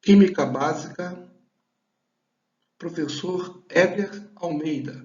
Química Básica, professor Éder Almeida.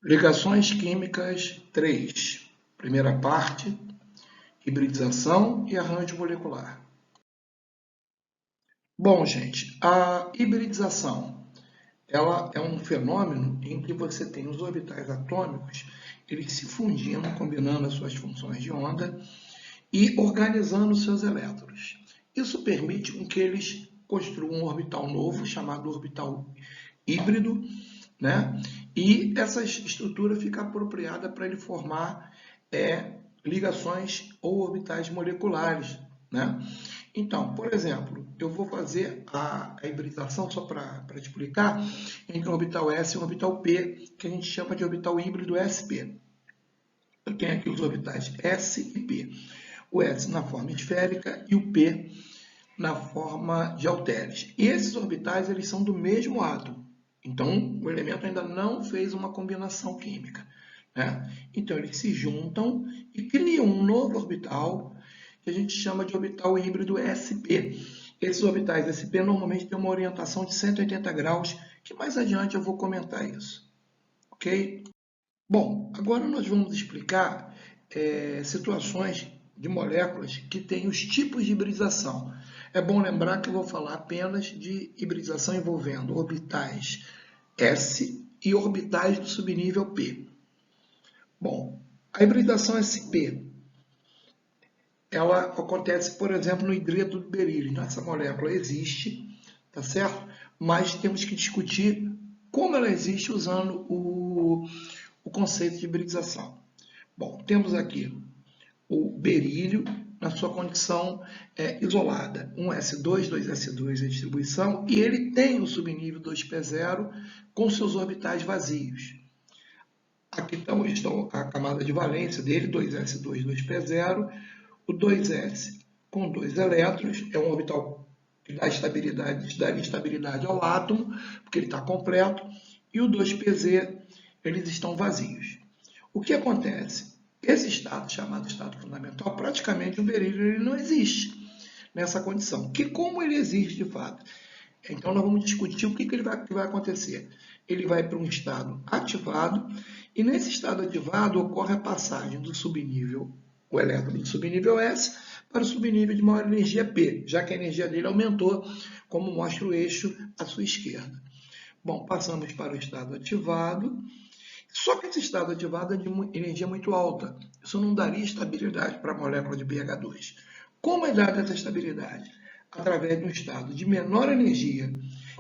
Ligações Químicas 3. Primeira parte, hibridização e arranjo molecular. Bom, gente, a hibridização ela é um fenômeno em que você tem os orbitais atômicos, eles se fundindo, combinando as suas funções de onda e organizando os seus elétrons. Isso permite com que eles construam um orbital novo, chamado orbital híbrido, né? E essa estrutura fica apropriada para ele formar ligações ou orbitais moleculares, né? Então, por exemplo, eu vou fazer a hibridação, só para te explicar, entre o orbital S e o orbital P, que a gente chama de orbital híbrido SP. Eu tenho aqui os orbitais S e P. O S na forma esférica e o P na forma de halteres. E esses orbitais eles são do mesmo átomo. Então, o elemento ainda não fez uma combinação química, né? Então, eles se juntam e criam um novo orbital que a gente chama de orbital híbrido SP. Esses orbitais SP normalmente têm uma orientação de 180 graus, que mais adiante eu vou comentar isso. Ok? Bom, agora nós vamos explicar situações de moléculas que têm os tipos de hibridização. É bom lembrar que eu vou falar apenas de hibridização envolvendo orbitais S e orbitais do subnível P. Bom, a hibridação SP ela acontece, por exemplo, no hidreto do berílio. Então, essa molécula existe, tá certo? Mas temos que discutir como ela existe usando o conceito de hibridização. Bom, temos aqui o berílio na sua condição isolada. 1s2, 2s2 é a distribuição, e ele tem o subnível 2p0 com seus orbitais vazios. Aqui estão a camada de valência dele, 2s2, 2p0, o 2s com 2 elétrons, é um orbital que dá estabilidade ao átomo, porque ele está completo, e o 2pz, eles estão vazios. O que acontece? Esse estado, chamado estado fundamental, praticamente o berílio ele não existe nessa condição. Que como ele existe de fato? Então nós vamos discutir o que vai acontecer. Ele vai para um estado ativado, e nesse estado ativado ocorre a passagem do subnível, o elétron do subnível S, para o subnível de maior energia P, já que a energia dele aumentou, como mostra o eixo à sua esquerda. Bom, passamos para o estado ativado. Só que esse estado ativado é de energia muito alta. Isso não daria estabilidade para a molécula de BH2. Como é dada essa estabilidade? Através de um estado de menor energia,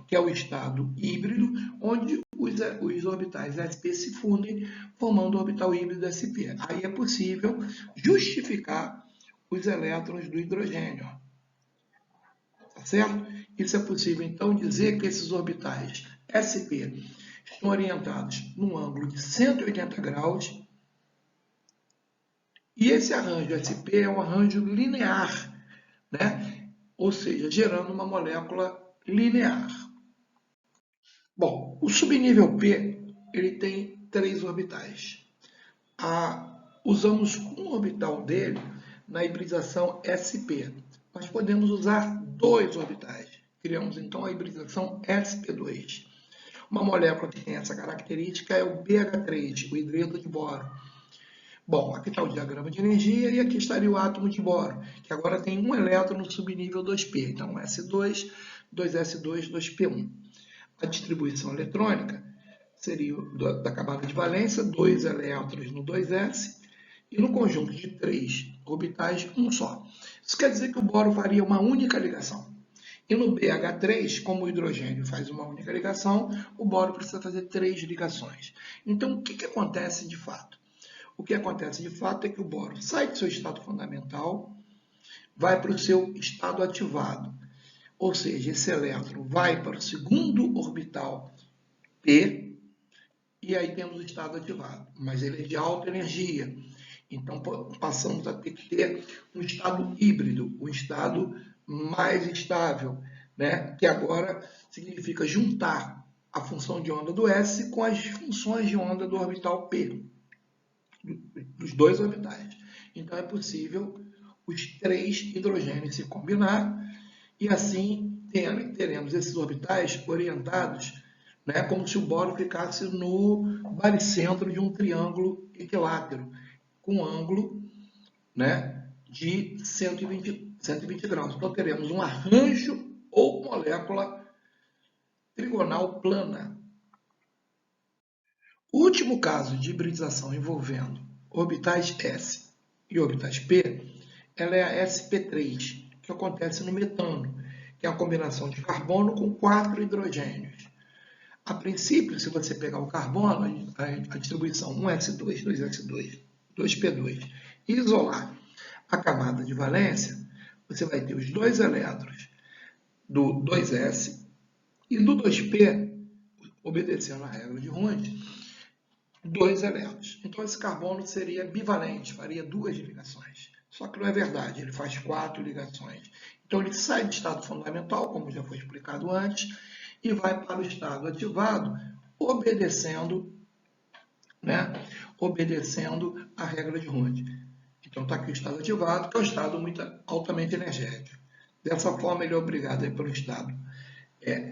que é o estado híbrido, onde os orbitais sp se fundem, formando o orbital híbrido sp. Aí é possível justificar os elétrons do hidrogênio. Tá certo? Isso é possível, então, dizer que esses orbitais sp estão orientados num ângulo de 180 graus, e esse arranjo SP é um arranjo linear, né? Ou seja, gerando uma molécula linear. Bom, o subnível P ele tem 3 orbitais. Usamos um orbital dele na hibridização SP, mas podemos usar 2 orbitais. Criamos então a hibridização sp2. Uma molécula que tem essa característica é o BH3, o hidreto de boro. Bom, aqui está o diagrama de energia e aqui estaria o átomo de boro, que agora tem um elétron no subnível 2p. Então, S2, 2s2, 2p1. A distribuição eletrônica seria da camada de valência, 2 elétrons no 2s, e no conjunto de 3 orbitais, um só. Isso quer dizer que o boro faria uma única ligação. E no BH3, como o hidrogênio faz uma única ligação, o boro precisa fazer 3 ligações. Então, o que acontece de fato? O que acontece de fato é que o boro sai do seu estado fundamental, vai para o seu estado ativado. Ou seja, esse elétron vai para o segundo orbital P, e aí temos o estado ativado. Mas ele é de alta energia. Então, passamos a ter que ter um estado híbrido, um estado mais estável, né? Que agora significa juntar a função de onda do S com as funções de onda do orbital P, dos 2 orbitais. Então, é possível os 3 hidrogênios se combinar e assim teremos esses orbitais orientados, né, como se o boro ficasse no baricentro de um triângulo equilátero, com ângulo, né, de 120 graus. Então teremos um arranjo ou molécula trigonal plana. O último caso de hibridização envolvendo orbitais S e orbitais P, ela é a sp3, que acontece no metano, que é a combinação de carbono com 4 hidrogênios. A princípio, se você pegar o carbono, a distribuição 1s2, 2s2, 2p2, e isolar a camada de valência, você vai ter os dois elétrons do 2s e do 2p, obedecendo a regra de Hund, dois elétrons. Então esse carbono seria bivalente, faria duas ligações. Só que não é verdade, ele faz 4 ligações. Então ele sai do estado fundamental, como já foi explicado antes, e vai para o estado ativado, obedecendo, né, obedecendo a regra de Hund. Então está aqui o estado ativado, que é um estado altamente energético. Dessa forma ele é obrigado a ir para o estado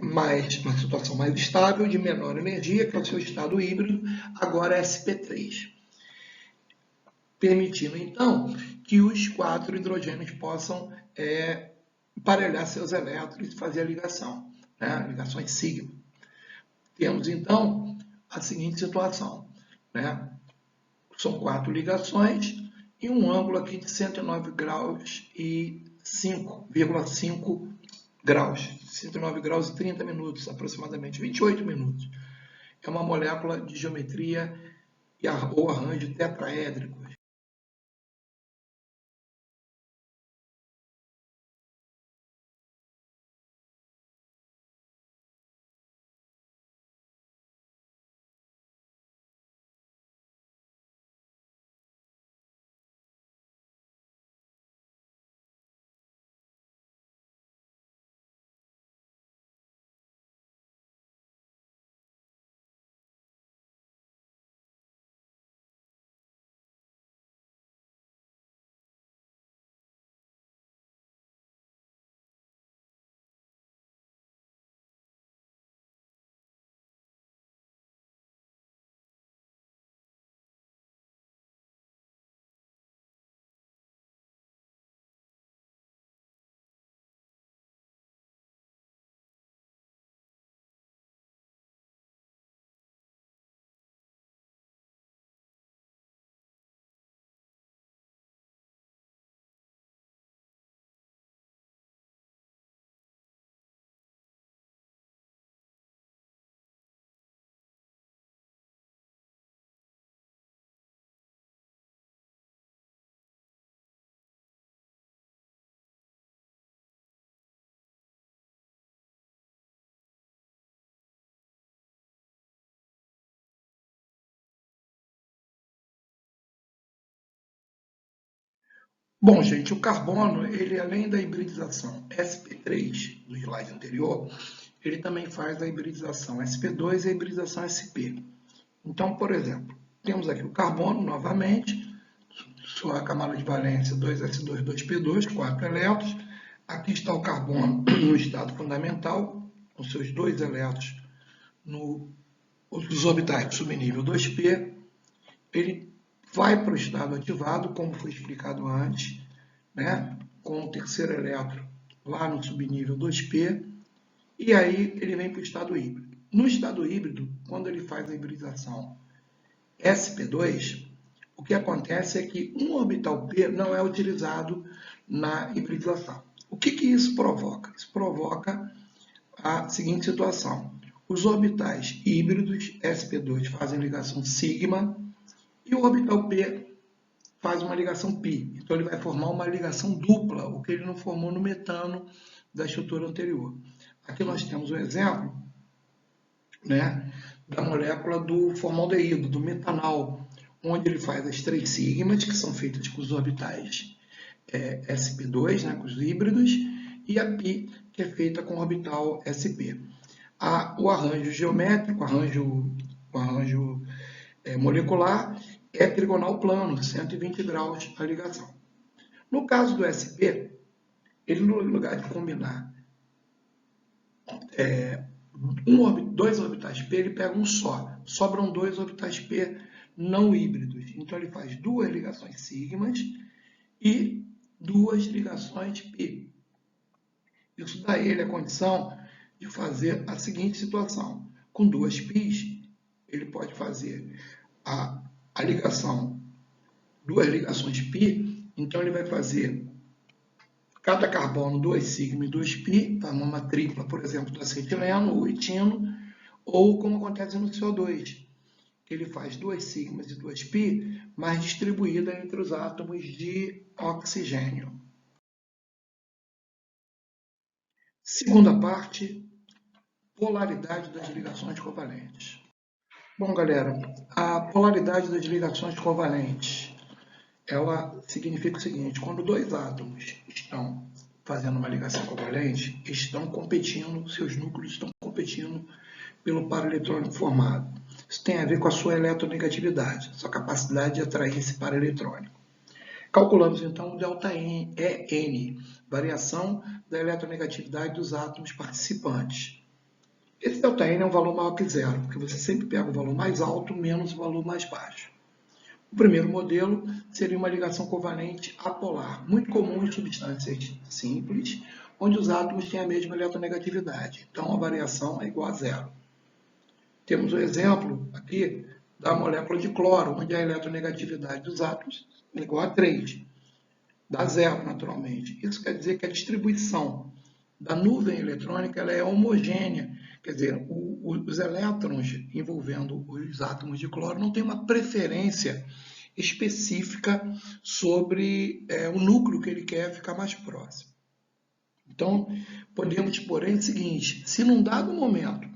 uma situação mais estável, de menor energia, que é o seu estado híbrido, agora é sp3. Permitindo, então, que os 4 hidrogênios possam emparelhar seus elétrons e fazer a ligação, né? Ligações sigma. Temos, então, a seguinte situação, né? São 4 ligações e um ângulo aqui de 109 graus e 5,5 graus, 109 graus e 30 minutos, aproximadamente 28 minutos. É uma molécula de geometria ou arranjo tetraédrico. Bom, gente, o carbono, ele além da hibridização sp3 do slide anterior, ele também faz a hibridização sp2 e a hibridização sp. Então, por exemplo, temos aqui o carbono novamente, sua camada de valência 2s2, 2p2, 4 elétrons. Aqui está o carbono no estado fundamental, com seus 2 elétrons nos orbitais subnível 2p. Ele vai para o estado ativado, como foi explicado antes, né, com o terceiro elétron lá no subnível 2p, e aí ele vem para o estado híbrido. No estado híbrido, quando ele faz a hibridização sp2, o que acontece é que um orbital p não é utilizado na hibridização. O que isso provoca? Isso provoca a seguinte situação. Os orbitais híbridos sp2 fazem ligação sigma, e o orbital P faz uma ligação π. Então ele vai formar uma ligação dupla, o que ele não formou no metano da estrutura anterior. Aqui nós temos um exemplo, né, da molécula do formaldeído, do metanal, onde ele faz as 3 sigmas, que são feitas com os orbitais sp2, né, com os híbridos, e a π, que é feita com o orbital sp. O arranjo geométrico, o arranjo molecular, é trigonal plano, 120 graus a ligação. No caso do sp, ele no lugar de combinar dois orbitais P, ele pega um só. Sobram dois orbitais P não híbridos. Então, ele faz duas ligações sigmas e duas ligações π. Isso dá a ele a condição de fazer a seguinte situação. Com duas π's, ele pode fazer a ligação, duas ligações π, então ele vai fazer cada carbono 2 sigma e 2 π, formando uma tripla, por exemplo, do acetileno ou etino, ou como acontece no CO2, que ele faz 2 sigmas e 2 π, mas distribuída entre os átomos de oxigênio. Segunda parte, polaridade das ligações covalentes. Bom, galera, a polaridade das ligações covalentes, ela significa o seguinte: quando dois átomos estão fazendo uma ligação covalente, estão competindo, seus núcleos estão competindo pelo par eletrônico formado. Isso tem a ver com a sua eletronegatividade, sua capacidade de atrair esse par eletrônico. Calculamos então o ΔN, variação da eletronegatividade dos átomos participantes. Esse ΔN é um valor maior que zero, porque você sempre pega o valor mais alto menos o valor mais baixo. O primeiro modelo seria uma ligação covalente apolar, muito comum em substâncias simples, onde os átomos têm a mesma eletronegatividade. Então, a variação é igual a zero. Temos o exemplo aqui da molécula de cloro, onde a eletronegatividade dos átomos é igual a 3. Dá zero, naturalmente. Isso quer dizer que a distribuição da nuvem eletrônica ela é homogênea. Quer dizer, os elétrons envolvendo os átomos de cloro não têm uma preferência específica sobre o núcleo que ele quer ficar mais próximo. Então, podemos dispor o seguinte: se num dado momento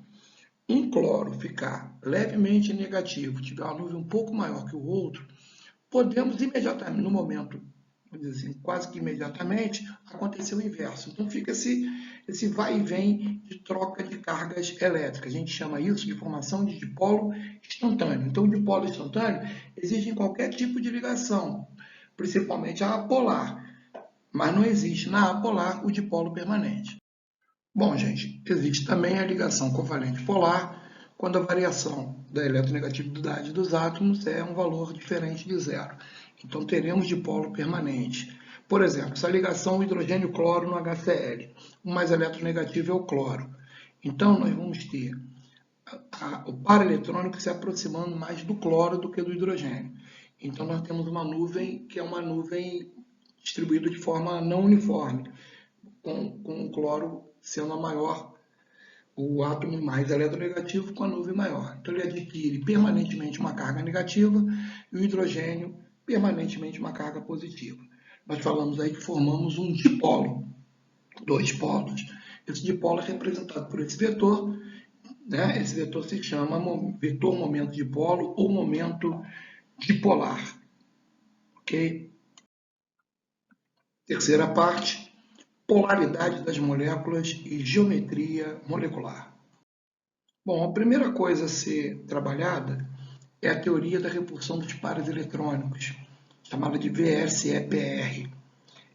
um cloro ficar levemente negativo, tiver uma nuvem um pouco maior que o outro, podemos imediatamente, no momento, vamos dizer assim, quase que imediatamente, acontecer o inverso. Então fica esse vai e vem de troca de cargas elétricas. A gente chama isso de formação de dipolo instantâneo. Então o dipolo instantâneo existe em qualquer tipo de ligação, principalmente a apolar, mas não existe na apolar o dipolo permanente. Bom, gente, existe também a ligação covalente polar, quando a variação da eletronegatividade dos átomos é um valor diferente de zero. Então, teremos dipolo permanente. Por exemplo, essa ligação hidrogênio-cloro no HCl. O mais eletronegativo é o cloro. Então, nós vamos ter o par eletrônico se aproximando mais do cloro do que do hidrogênio. Então, nós temos uma nuvem que é uma nuvem distribuída de forma não uniforme, com o cloro sendo a maior, o átomo mais eletronegativo com a nuvem maior. Então, ele adquire permanentemente uma carga negativa e o hidrogênio permanentemente uma carga positiva. Nós falamos aí que formamos um dipolo, dois polos. Esse dipolo é representado por esse vetor, né? Esse vetor se chama vetor momento dipolo ou momento dipolar. Ok? Terceira parte, polaridade das moléculas e geometria molecular. Bom, a primeira coisa a ser trabalhada é a teoria da repulsão dos pares eletrônicos, chamada de VSEPR.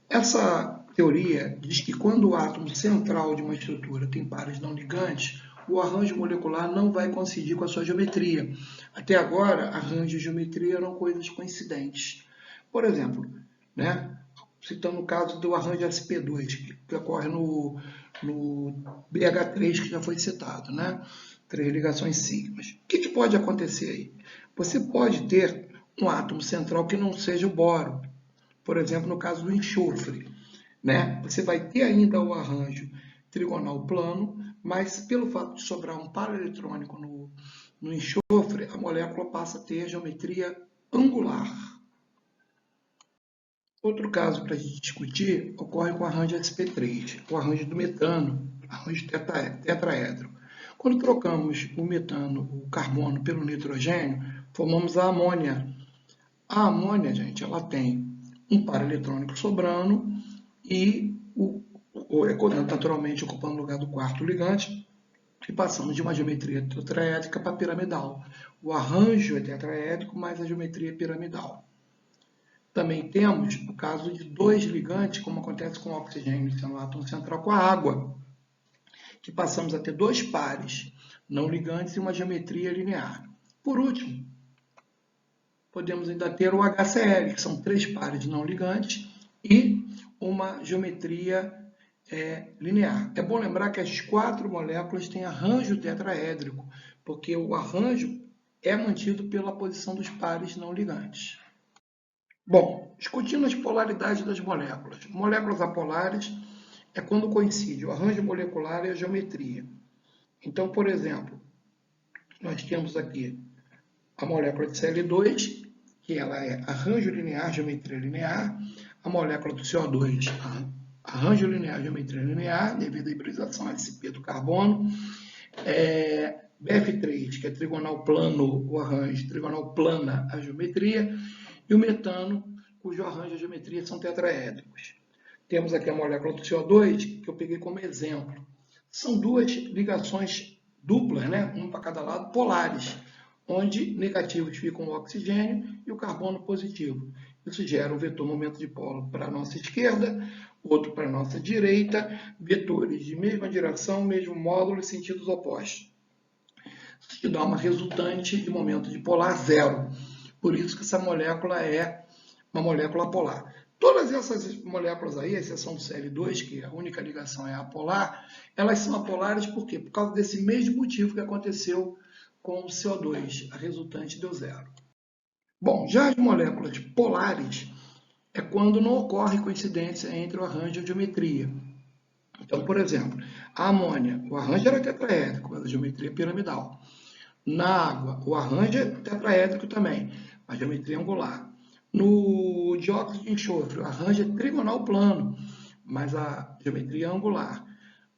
Essa teoria diz que quando o átomo central de uma estrutura tem pares não ligantes, o arranjo molecular não vai coincidir com a sua geometria. Até agora, arranjo e geometria eram coisas coincidentes. Por exemplo, né, citando o caso do arranjo sp2, que ocorre no BH3, que já foi citado, né? 3 ligações sigmas. O que pode acontecer aí? Você pode ter um átomo central que não seja o boro. Por exemplo, no caso do enxofre, né? Você vai ter ainda o arranjo trigonal plano, mas pelo fato de sobrar um par eletrônico no enxofre, a molécula passa a ter geometria angular. Outro caso para a gente discutir ocorre com o arranjo sp3, o arranjo do metano, arranjo tetraedro. Quando trocamos o metano, o carbono, pelo nitrogênio, formamos a amônia. A amônia, gente, ela tem um par eletrônico sobrando e naturalmente ocupando o lugar do quarto ligante, e passamos de uma geometria tetraédrica para piramidal. O arranjo é tetraédrico, mas a geometria é piramidal. Também temos o caso de 2 ligantes, como acontece com o oxigênio, sendo o átomo central com a água. que passamos a ter dois pares não ligantes e uma geometria linear. Por último, podemos ainda ter o HCl, que são três pares não ligantes e uma geometria linear. É bom lembrar que as quatro moléculas têm arranjo tetraédrico, porque o arranjo é mantido pela posição dos pares não ligantes. Bom, discutindo as polaridades das moléculas. Moléculas apolares é quando coincide o arranjo molecular e a geometria. Então, por exemplo, nós temos aqui a molécula de Cl2, que ela é arranjo linear, geometria linear. A molécula do CO2, arranjo linear, geometria linear, devido à hibridação sp do carbono. BF3, que é trigonal plano, o arranjo, trigonal plana a geometria. E o metano, cujo arranjo e a geometria são tetraédricos. Temos aqui a molécula do CO2, que eu peguei como exemplo. São duas ligações duplas, né? Um para cada lado, polares, onde negativos ficam o oxigênio e o carbono positivo. Isso gera um vetor momento de polo para a nossa esquerda, outro para a nossa direita, vetores de mesma direção, mesmo módulo e sentidos opostos. Isso que dá uma resultante de momento de polar zero. Por isso que essa molécula é uma molécula polar. Todas essas moléculas aí, a exceção do Cl2, que a única ligação é apolar, elas são apolares por quê? Por causa desse mesmo motivo que aconteceu com o CO2, a resultante deu zero. Bom, já as moléculas polares é quando não ocorre coincidência entre o arranjo e a geometria. Então, por exemplo, a amônia, o arranjo era tetraédrico, mas a geometria é piramidal. Na água, o arranjo é tetraédrico também, a geometria é angular. No dióxido de enxofre, o arranjo é trigonal plano, mas a geometria é angular.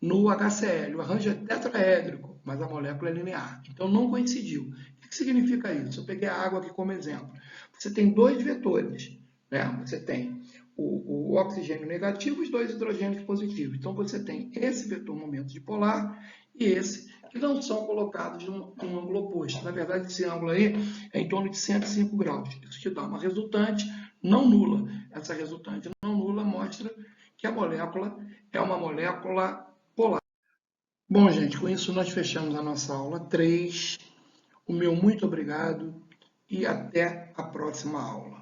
No HCl, o arranjo é tetraédrico, mas a molécula é linear. Então, não coincidiu. O que significa isso? Eu peguei a água aqui como exemplo. Você tem dois vetores, né? Você tem o oxigênio negativo e os dois hidrogênios positivos. Então, você tem esse vetor momento de polar e esse, que não são colocados num ângulo oposto. Na verdade, esse ângulo aí é em torno de 105 graus. Isso te dá uma resultante não nula. Essa resultante não nula mostra que a molécula é uma molécula polar. Bom, gente, com isso nós fechamos a nossa aula 3. O meu muito obrigado e até a próxima aula.